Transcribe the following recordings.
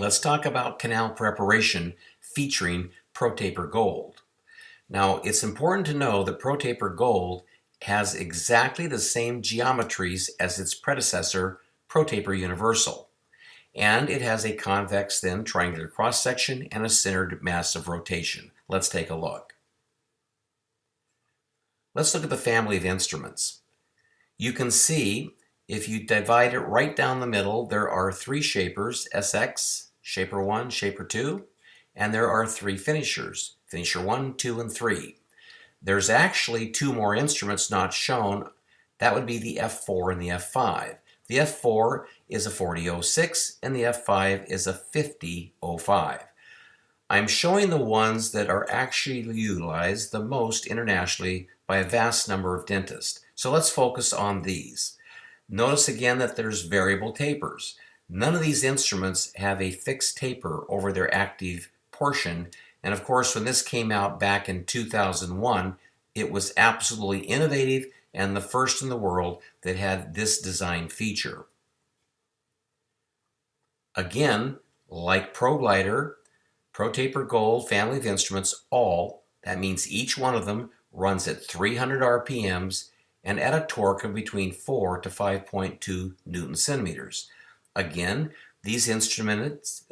let's talk about canal preparation featuring ProTaper Gold. Now, it's important to know that ProTaper Gold has exactly the same geometries as its predecessor, ProTaper Universal. And it has a convex, thin, triangular cross-section and a centered mass of rotation. Let's take a look. Let's look at the family of instruments. You can see if you divide it right down the middle, there are three shapers, SX, shaper 1, shaper 2, and there are three finishers, finisher 1, 2, and 3. There's actually two more instruments not shown. That would be the F4 and the F5. The F4 is a 4006 and the F5 is a 5005. I'm showing the ones that are actually utilized the most internationally by a vast number of dentists. So let's focus on these. Notice again that there's variable tapers. None of these instruments have a fixed taper over their active portion. And of course, when this came out back in 2001, it was absolutely innovative and the first in the world that had this design feature. Again, like ProGlider, ProTaper Gold family of instruments, that means each one of them runs at 300 RPMs and at a torque of between 4 to 5.2 Newton centimeters. Again, these instruments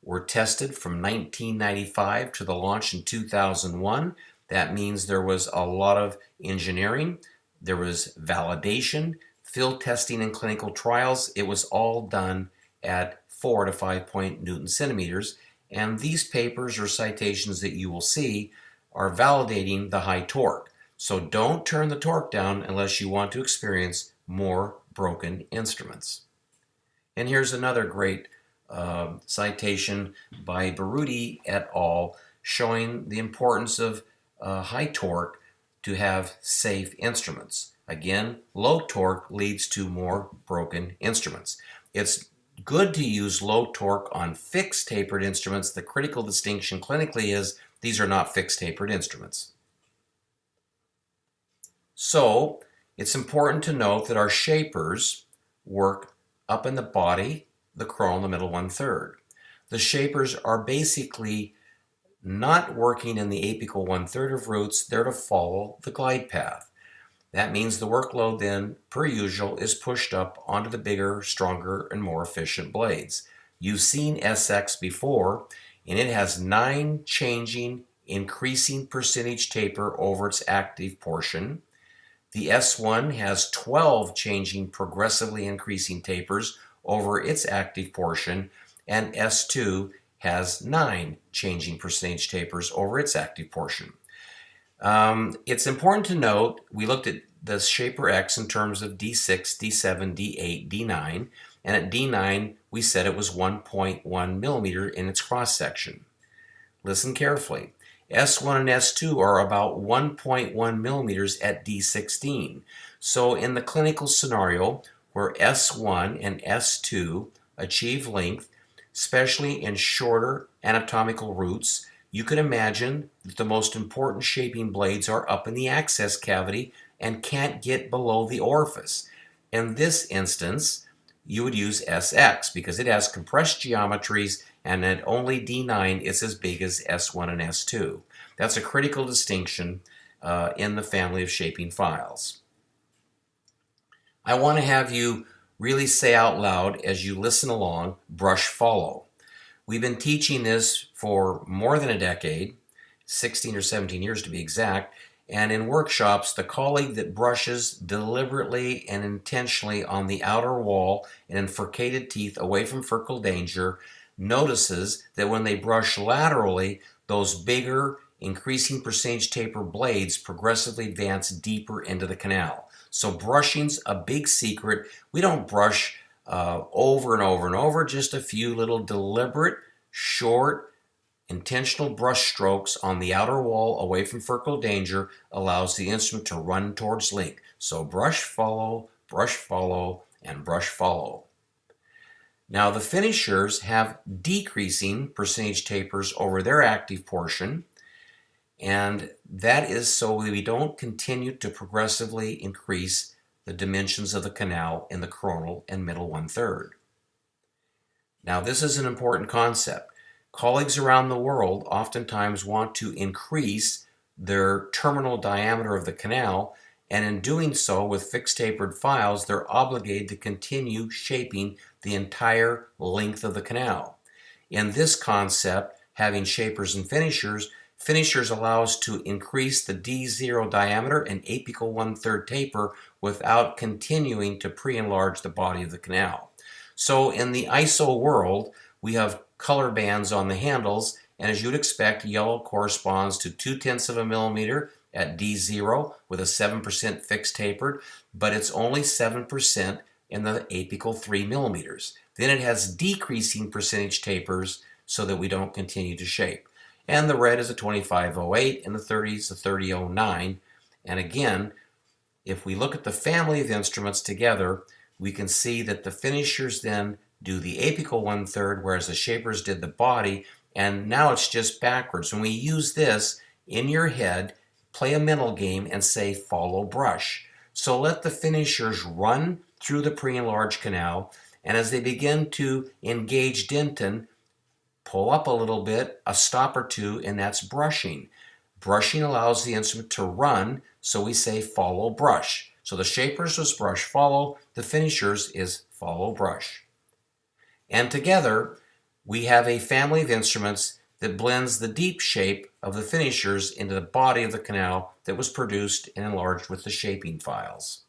were tested from 1995 to the launch in 2001. That means there was a lot of engineering, there was validation, field testing, and clinical trials. It was all done at 4 to 5 Newton centimeters, and these papers or citations that you will see are validating the high torque. So don't turn the torque down unless you want to experience more broken instruments. And here's another great citation by Baruti et al. Showing the importance of high torque to have safe instruments. Again, low torque leads to more broken instruments. It's good to use low torque on fixed tapered instruments. The critical distinction clinically is these are not fixed tapered instruments. So it's important to note that our shapers work up in the body, the coronal, the middle 1/3. The shapers are basically not working in the apical 1/3 of roots. They're to follow the glide path. That means the workload then, per usual, is pushed up onto the bigger, stronger, and more efficient blades. You've seen SX before, and it has 9 changing, increasing percentage taper over its active portion. The S1 has 12 changing, progressively increasing tapers over its active portion, and S2 has 9 changing percentage tapers over its active portion. It's important to note, we looked at the Shaper X in terms of D6, D7, D8, D9, and at D9 we said it was 1.1 millimeter in its cross-section. Listen carefully. S1 and S2 are about 1.1 millimeters at D16. So in the clinical scenario where S1 and S2 achieve length, especially in shorter anatomical roots, you can imagine that the most important shaping blades are up in the access cavity and can't get below the orifice. In this instance, you would use SX because it has compressed geometries, and at only D9 it's as big as S1 and S2. That's a critical distinction in the family of shaping files. I want to have you really say out loud as you listen along, brush follow. We've been teaching this for more than a decade, 16 or 17 years to be exact, and in workshops, the colleague that brushes deliberately and intentionally on the outer wall and in furcated teeth away from furcal danger notices that when they brush laterally, those bigger, increasing percentage taper blades progressively advance deeper into the canal. So brushing's a big secret. We don't brush over and over and over, just a few little deliberate, short, intentional brush strokes on the outer wall away from furcal danger allows the instrument to run towards length. So brush, follow, and brush, follow. Now the finishers have decreasing percentage tapers over their active portion, and that is so we don't continue to progressively increase the dimensions of the canal in the coronal and middle 1/3. Now, this is an important concept. Colleagues around the world oftentimes want to increase their terminal diameter of the canal, and in doing so with fixed tapered files, they're obligated to continue shaping the entire length of the canal. In this concept, having shapers and finishers allow us to increase the D0 diameter and apical 1/3 taper without continuing to pre-enlarge the body of the canal. So in the ISO world, we have color bands on the handles, and as you'd expect, yellow corresponds to 0.2 of a millimeter at D0 with a 7% fixed tapered, but it's only 7% in the apical 3 millimeters. Then it has decreasing percentage tapers so that we don't continue to shape. And the red is a 2508 and the 30 is a 3009. And again, if we look at the family of instruments together, we can see that the finishers then do the apical 1/3, whereas the shapers did the body, and now it's just backwards. When we use this in your head, play a mental game and say follow brush. So let the finishers run through the pre-enlarged canal, and as they begin to engage dentin, pull up a little bit, a stop or two, and that's brushing. Brushing allows the instrument to run, so we say follow brush. So the shapers was brush follow, the finishers is follow brush. And together, we have a family of instruments that blends the deep shape of the finishers into the body of the canal that was produced and enlarged with the shaping files.